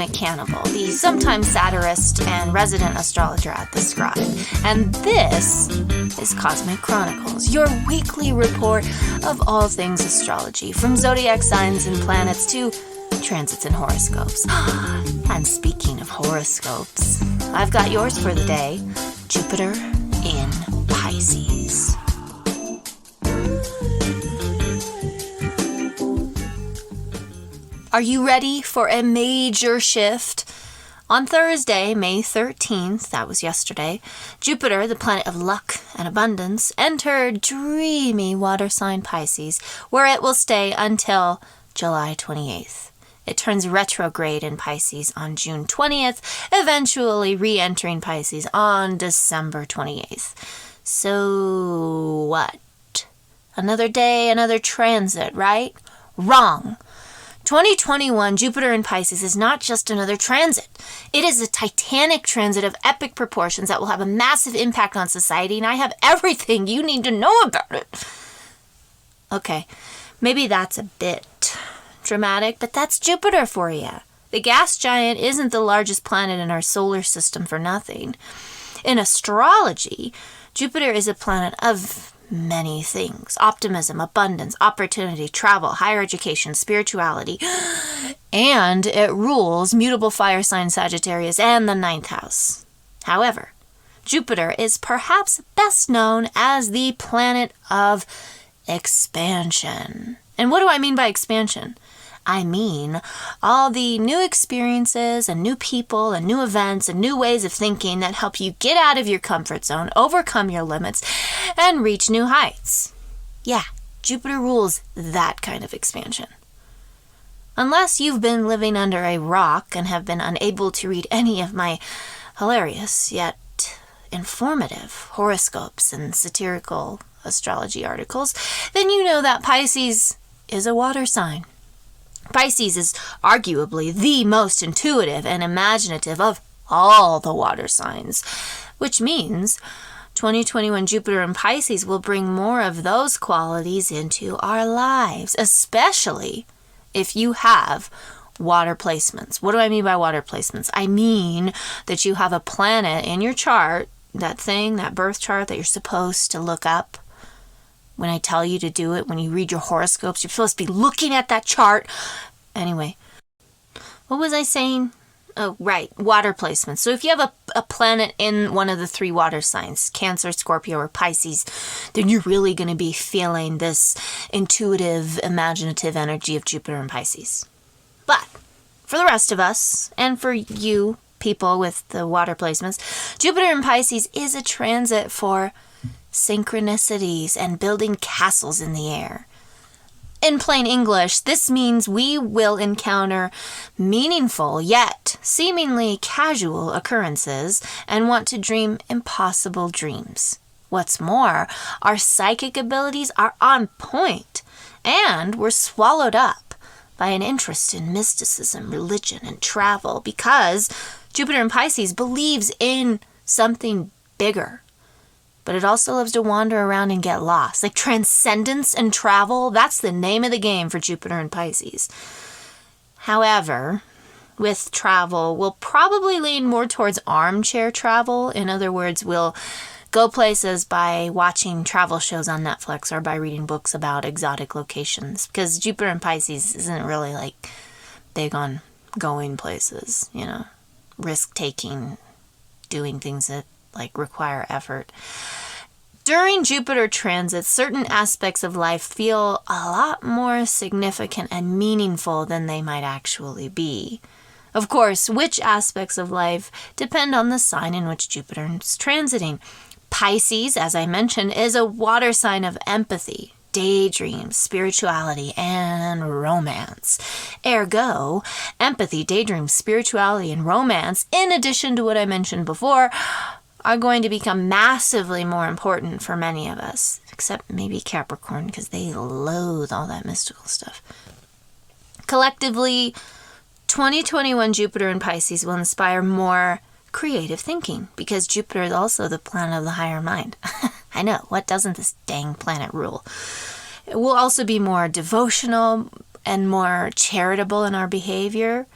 Cosmic Cannibal, the sometimes satirist and resident astrologer at the Scribe. And this is Cosmic Chronicles, your weekly report of all things astrology, from zodiac signs and planets to transits and horoscopes. And speaking of horoscopes, I've got yours for the day. Jupiter in Pisces. Are you ready for a major shift? On Thursday, May 13th, that was yesterday, Jupiter, the planet of luck and abundance, entered dreamy water sign Pisces, where it will stay until July 28th. It turns retrograde in Pisces on June 20th, eventually re-entering Pisces on December 28th. So what? Another day, another transit, right? Wrong. 2021 Jupiter in Pisces is not just another transit. It is a titanic transit of epic proportions that will have a massive impact on society, and I have everything you need to know about it. Okay, maybe that's a bit dramatic, but that's Jupiter for you. The gas giant isn't the largest planet in our solar system for nothing. In astrology, Jupiter is a planet of many things: optimism, abundance, opportunity, travel, higher education, spirituality, and it rules mutable fire sign Sagittarius and the 9th house. However, Jupiter is perhaps best known as the planet of expansion. And what do I mean by expansion? I mean all the new experiences and new people and new events and new ways of thinking that help you get out of your comfort zone, overcome your limits, and reach new heights. Yeah, Jupiter rules that kind of expansion. Unless you've been living under a rock and have been unable to read any of my hilarious yet informative horoscopes and satirical astrology articles, then you know that Pisces is a water sign. Pisces is arguably the most intuitive and imaginative of all the water signs, which means 2021 Jupiter in Pisces will bring more of those qualities into our lives, especially if you have water placements. What do I mean by water placements? I mean that you have a planet in your chart, that thing, that birth chart that you're supposed to look up. When I tell you to do it, when you read your horoscopes, you're supposed to be looking at that chart. Anyway, what was I saying? Oh, right, water placement. So if you have a planet in one of the 3 water signs, Cancer, Scorpio, or Pisces, then you're really going to be feeling this intuitive, imaginative energy of Jupiter in Pisces. But for the rest of us, and for you people with the water placements, Jupiter in Pisces is a transit for synchronicities and building castles in the air. In plain English, this means we will encounter meaningful yet seemingly casual occurrences and want to dream impossible dreams. What's more, our psychic abilities are on point, and we're swallowed up by an interest in mysticism, religion, and travel because Jupiter in Pisces believes in something bigger. But it also loves to wander around and get lost. Like transcendence and travel, that's the name of the game for Jupiter in Pisces. However, with travel, we'll probably lean more towards armchair travel. In other words, we'll go places by watching travel shows on Netflix or by reading books about exotic locations. Because Jupiter in Pisces isn't really like big on going places, risk-taking, doing things that require effort. During Jupiter transits, certain aspects of life feel a lot more significant and meaningful than they might actually be. Of course, which aspects of life depend on the sign in which Jupiter is transiting. Pisces, as I mentioned, is a water sign of empathy, daydreams, spirituality, and romance. Ergo, empathy, daydreams, spirituality, and romance, in addition to what I mentioned before, are going to become massively more important for many of us, except maybe Capricorn, because they loathe all that mystical stuff. Collectively, 2021 Jupiter in Pisces will inspire more creative thinking, because Jupiter is also the planet of the higher mind. I know, what doesn't this dang planet rule? It will also be more devotional and more charitable in our behavior.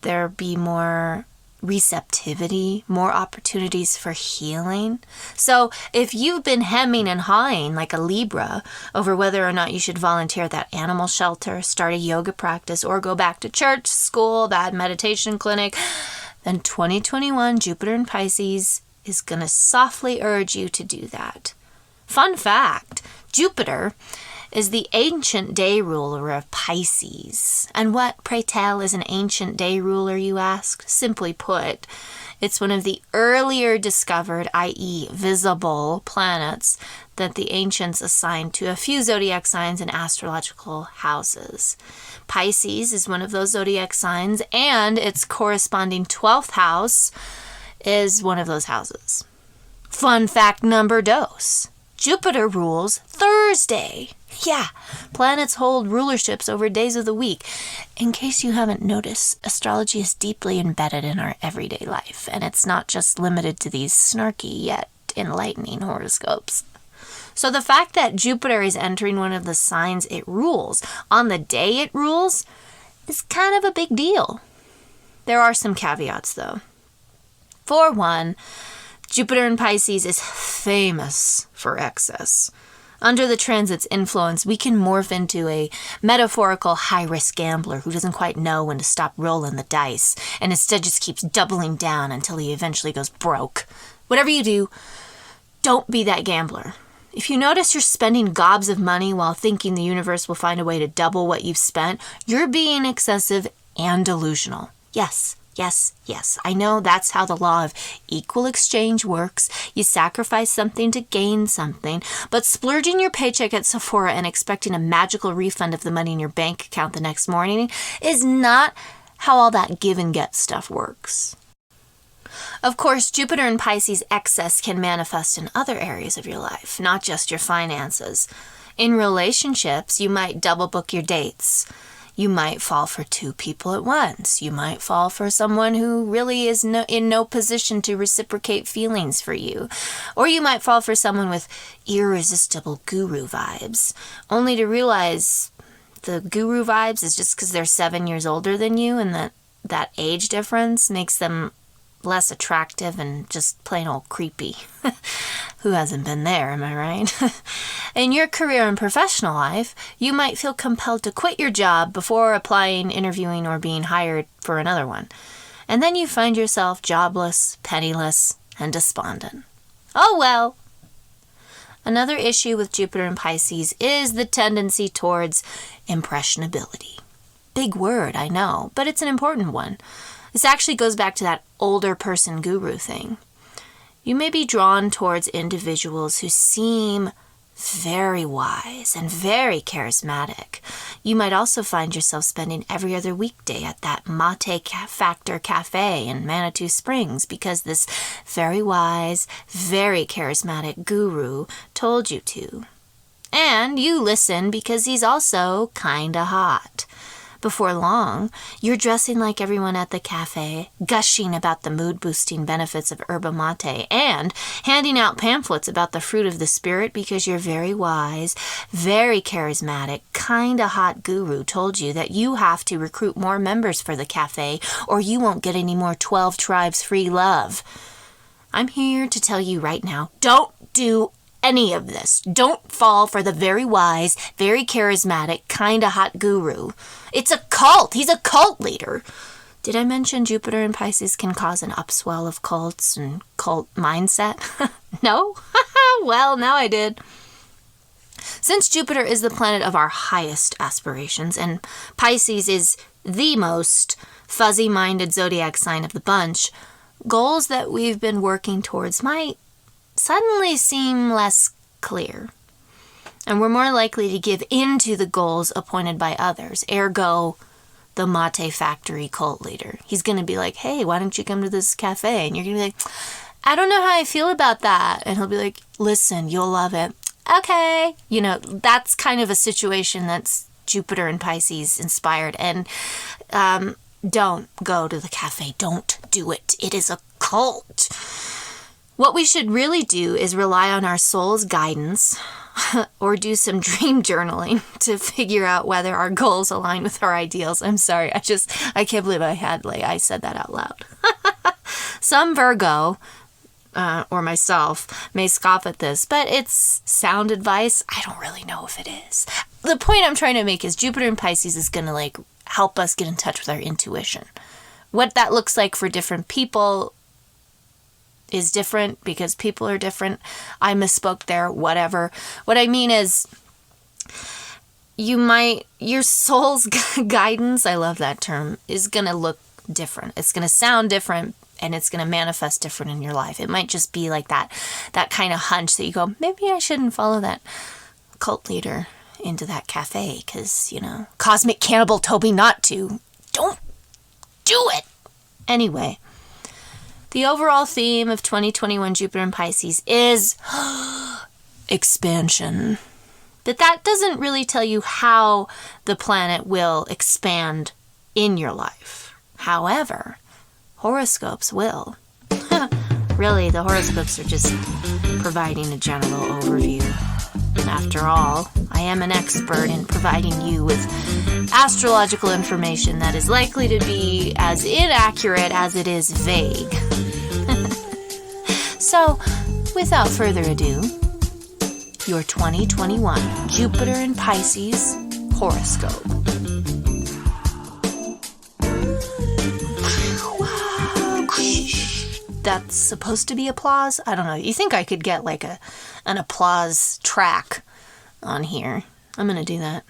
there be more receptivity, more opportunities for healing. So if you've been hemming and hawing like a Libra over whether or not you should volunteer at that animal shelter, start a yoga practice, or go back to church, school, that meditation clinic, then 2021 Jupiter in Pisces is going to softly urge you to do that. Fun fact, Jupiter is the ancient day ruler of Pisces. And what, pray tell, is an ancient day ruler, you ask? Simply put, it's one of the earlier discovered, i.e. visible, planets that the ancients assigned to a few zodiac signs and astrological houses. Pisces is one of those zodiac signs, and its corresponding 12th house is one of those houses. Fun fact number dos. Jupiter rules Thursday. Yeah, planets hold rulerships over days of the week. In case you haven't noticed, astrology is deeply embedded in our everyday life, and it's not just limited to these snarky yet enlightening horoscopes. So the fact that Jupiter is entering one of the signs it rules on the day it rules is kind of a big deal. There are some caveats, though. For one, Jupiter in Pisces is famous for excess. Under the transit's influence, we can morph into a metaphorical high-risk gambler who doesn't quite know when to stop rolling the dice and instead just keeps doubling down until he eventually goes broke. Whatever you do, don't be that gambler. If you notice you're spending gobs of money while thinking the universe will find a way to double what you've spent, you're being excessive and delusional. Yes. I know that's how the law of equal exchange works. You sacrifice something to gain something, but splurging your paycheck at Sephora and expecting a magical refund of the money in your bank account the next morning is not how all that give and get stuff works. Of course, Jupiter in Pisces excess can manifest in other areas of your life, not just your finances. In relationships, you might double book your dates. You might fall for two people at once. You might fall for someone who really is in no position to reciprocate feelings for you. Or you might fall for someone with irresistible guru vibes, only to realize the guru vibes is just because they're 7 years older than you, and that age difference makes them less attractive and just plain old creepy. Who hasn't been there, am I right? In your career and professional life, you might feel compelled to quit your job before applying, interviewing, or being hired for another one. And then you find yourself jobless, penniless, and despondent. Oh well. Another issue with Jupiter in Pisces is the tendency towards impressionability. Big word, I know, but it's an important one. This actually goes back to that older person guru thing. You may be drawn towards individuals who seem very wise and very charismatic. You might also find yourself spending every other weekday at that Mate Factor Cafe in Manitou Springs because this very wise, very charismatic guru told you to. And you listen because he's also kinda hot. Before long, you're dressing like everyone at the cafe, gushing about the mood-boosting benefits of yerba mate, and handing out pamphlets about the fruit of the spirit because your very wise, very charismatic, kinda hot guru told you that you have to recruit more members for the cafe or you won't get any more 12 Tribes free love. I'm here to tell you right now, don't do any of this. Don't fall for the very wise, very charismatic, kinda hot guru. It's a cult. He's a cult leader. Did I mention Jupiter in Pisces can cause an upswell of cults and cult mindset? No? Well, now I did. Since Jupiter is the planet of our highest aspirations, and Pisces is the most fuzzy-minded zodiac sign of the bunch, goals that we've been working towards might suddenly seem less clear. And we're more likely to give in to the goals appointed by others, ergo the Mate Factory cult leader. He's going to be like, hey, why don't you come to this cafe? And you're going to be like, I don't know how I feel about that. And he'll be like, listen, you'll love it. Okay. You know, that's kind of a situation that's Jupiter and Pisces inspired. And don't go to the cafe. Don't do it. It is a cult. What we should really do is rely on our soul's guidance, or do some dream journaling to figure out whether our goals align with our ideals. I'm sorry, I can't believe I said that out loud. Some Virgo, or myself, may scoff at this, but it's sound advice. I don't really know if it is. The point I'm trying to make is Jupiter in Pisces is going to help us get in touch with our intuition. What that looks like for different people is different because people are different. I misspoke there, whatever. What I mean is your soul's guidance, I love that term, is going to look different. It's going to sound different and it's going to manifest different in your life. It might just be like that kind of hunch that you go, maybe I shouldn't follow that cult leader into that cafe because, Cosmic Cannibal told me not to. Don't do it. Anyway, the overall theme of 2021 Jupiter in Pisces is expansion. But that doesn't really tell you how the planet will expand in your life. However, horoscopes will. Really, the horoscopes are just providing a general overview. After all, I am an expert in providing you with astrological information that is likely to be as inaccurate as it is vague. So, without further ado, your 2021 Jupiter in Pisces horoscope. That's supposed to be applause? I don't know. You think I could get an applause track on here? I'm going to do that.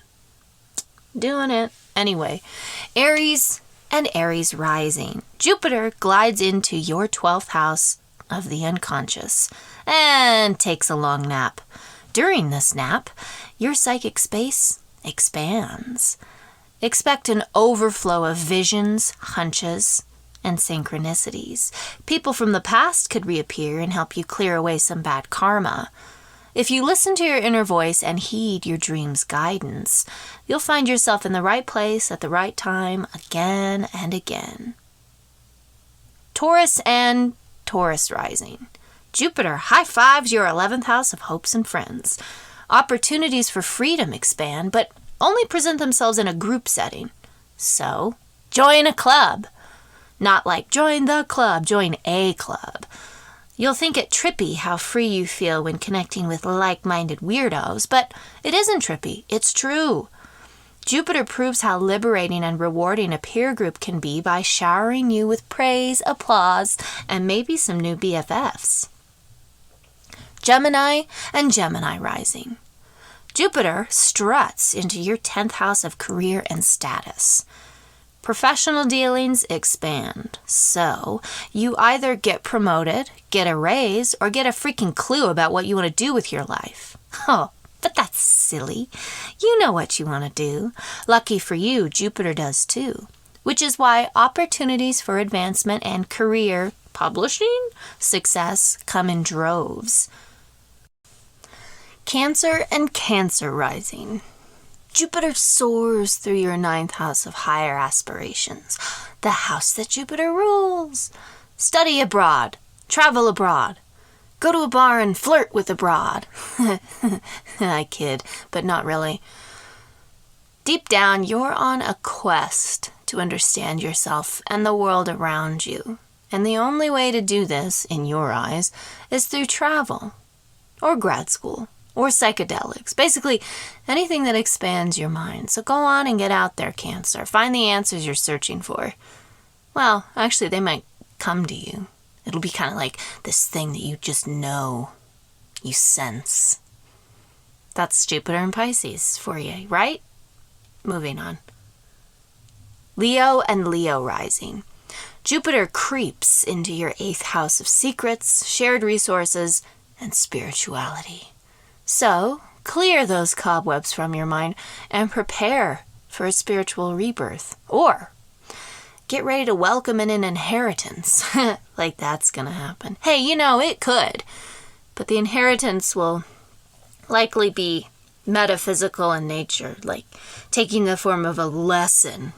Doing it. Anyway, Aries and Aries rising. Jupiter glides into your 12th house of the unconscious and takes a long nap. During this nap, your psychic space expands. Expect an overflow of visions, hunches, and synchronicities. People from the past could reappear and help you clear away some bad karma. If you listen to your inner voice and heed your dreams' guidance, you'll find yourself in the right place at the right time again and again. Taurus and Taurus rising. Jupiter high fives your 11th house of hopes and friends. Opportunities for freedom expand, but only present themselves in a group setting. So, join a club. Not like join the club, join a club. You'll think it trippy how free you feel when connecting with like-minded weirdos, but it isn't trippy, it's true. Jupiter proves how liberating and rewarding a peer group can be by showering you with praise, applause, and maybe some new BFFs. Gemini and Gemini rising. Jupiter struts into your 10th house of career and status. Professional dealings expand, so you either get promoted, get a raise, or get a freaking clue about what you want to do with your life. Oh, but that's silly. You know what you want to do. Lucky for you, Jupiter does too, which is why opportunities for advancement and career, publishing, success come in droves. Cancer and Cancer rising. Jupiter soars through your 9th house of higher aspirations, the house that Jupiter rules. Study abroad, travel abroad, go to a bar and flirt with abroad. I kid, but not really. Deep down, you're on a quest to understand yourself and the world around you. And the only way to do this, in your eyes, is through travel, or grad school, or psychedelics. Basically, anything that expands your mind. So go on and get out there, Cancer. Find the answers you're searching for. Well, actually, they might come to you. It'll be kind of like this thing that you just know. You sense. That's Jupiter and Pisces for you, right? Moving on. Leo and Leo rising. Jupiter creeps into your 8th house of secrets, shared resources, and spirituality. So, clear those cobwebs from your mind and prepare for a spiritual rebirth. Or, get ready to welcome in an inheritance. Like that's gonna happen. Hey, it could. But the inheritance will likely be metaphysical in nature, like taking the form of a lesson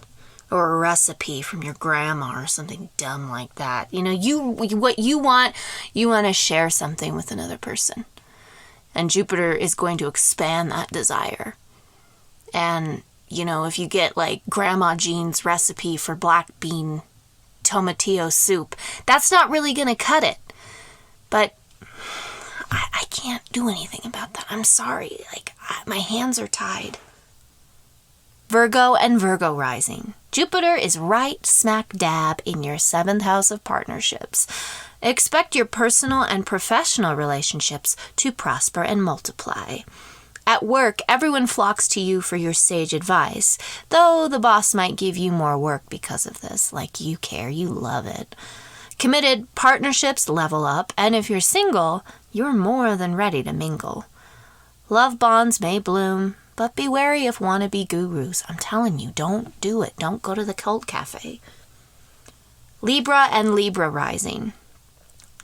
or a recipe from your grandma or something dumb like that. What you want to share something with another person. And Jupiter is going to expand that desire. And, if you get like Grandma Jean's recipe for black bean tomatillo soup, that's not really going to cut it. But I can't do anything about that. I'm sorry. My hands are tied. Virgo and Virgo rising. Jupiter is right smack dab in your 7th house of partnerships. Expect your personal and professional relationships to prosper and multiply. At work, everyone flocks to you for your sage advice, though the boss might give you more work because of this. You care, you love it. Committed partnerships level up, and if you're single, you're more than ready to mingle. Love bonds may bloom, but be wary of wannabe gurus. I'm telling you, don't do it. Don't go to the cult cafe. Libra and Libra rising.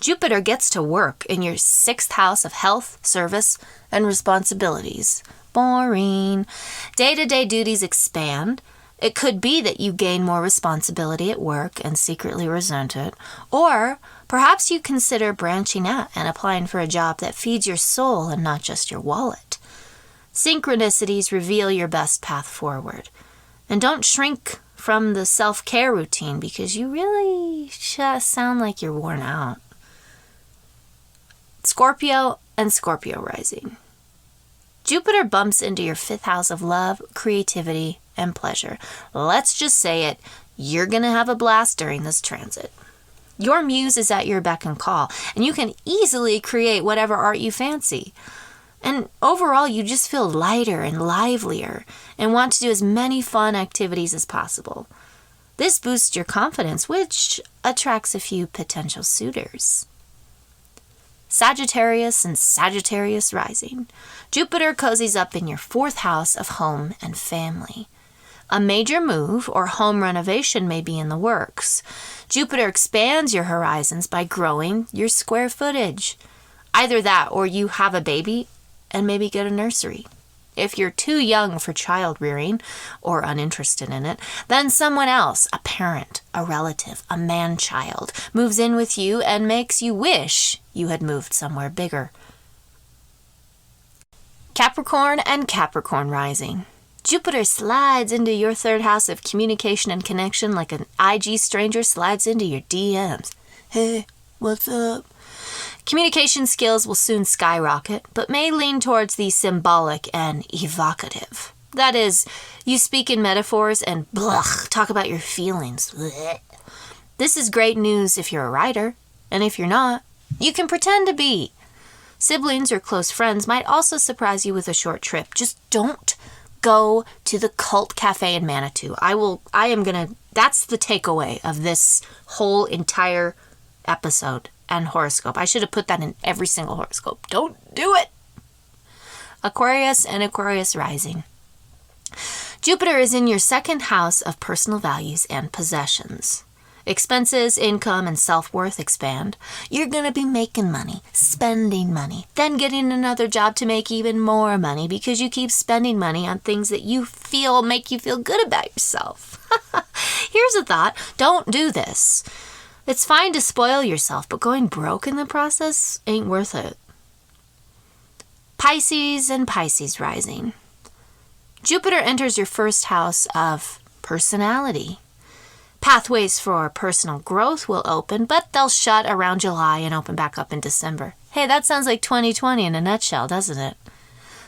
Jupiter gets to work in your 6th house of health, service, and responsibilities. Boring. Day-to-day duties expand. It could be that you gain more responsibility at work and secretly resent it. Or perhaps you consider branching out and applying for a job that feeds your soul and not just your wallet. Synchronicities reveal your best path forward. And don't shrink from the self-care routine because you really just sound like you're worn out. Scorpio and Scorpio rising. Jupiter bumps into your 5th house of love, creativity, and pleasure. Let's just say it, you're going to have a blast during this transit. Your muse is at your beck and call, and you can easily create whatever art you fancy. And overall, you just feel lighter and livelier and want to do as many fun activities as possible. This boosts your confidence, which attracts a few potential suitors. Sagittarius and Sagittarius rising. Jupiter cozies up in your 4th house of home and family. A major move or home renovation may be in the works. Jupiter expands your horizons by growing your square footage. Either that or you have a baby and maybe get a nursery. If you're too young for child rearing or uninterested in it, then someone else, a parent, a relative, a man-child, moves in with you and makes you wish you had moved somewhere bigger. Capricorn and Capricorn rising. Jupiter slides into your 3rd house of communication and connection like an IG stranger slides into your DMs. Hey, what's up? Communication skills will soon skyrocket, but may lean towards the symbolic and evocative. That is, you speak in metaphors and talk about your feelings. Blech. This is great news if you're a writer, and if you're not, you can pretend to be. Siblings or close friends might also surprise you with a short trip. Just don't go to the cult cafe in Manitou. That's the takeaway of this whole entire episode and horoscope. I should have put that in every single horoscope. Don't do it. Aquarius and Aquarius rising. Jupiter is in your 2nd house of personal values and possessions. Expenses, income, and self-worth expand. You're going to be making money, spending money, then getting another job to make even more money because you keep spending money on things that you feel make you feel good about yourself. Here's a thought. Don't do this. It's fine to spoil yourself, but going broke in the process ain't worth it. Pisces and Pisces rising. Jupiter enters your 1st house of personality. Pathways for personal growth will open, but they'll shut around July and open back up in December. Hey, that sounds like 2020 in a nutshell, doesn't it?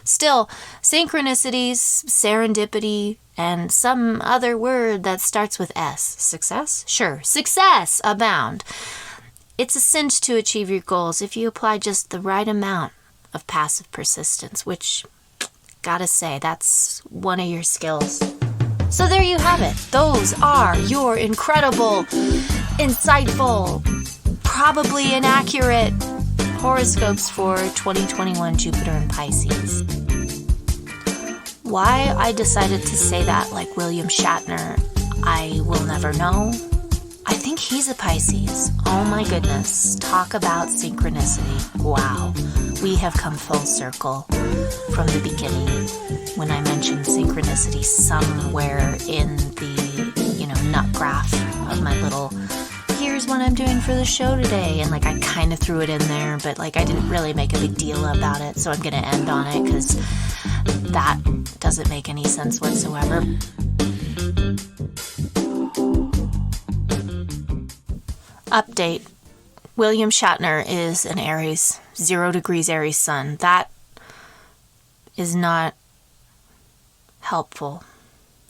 Still, synchronicities, serendipity, and some other word that starts with S. Success? Sure, success abound. It's a cinch to achieve your goals if you apply just the right amount of passive persistence, which, gotta say, that's one of your skills. So there you have it. Those are your incredible, insightful, probably inaccurate horoscopes for 2021 Jupiter and Pisces. Why I decided to say that like William Shatner, I will never know. I think he's a Pisces. Oh my goodness. Talk about synchronicity. Wow. We have come full circle from the beginning when I mentioned synchronicity somewhere in the, nut graph of my little here's is what I'm doing for the show today. And like, I kind of threw it in there, but like, I didn't really make a big deal about it. So I'm going to end on it because that doesn't make any sense whatsoever. Update. William Shatner is an Aries, 0 degrees Aries sun. That is not helpful.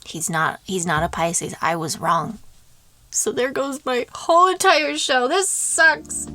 He's not a Pisces. I was wrong. So there goes my whole entire show. This sucks.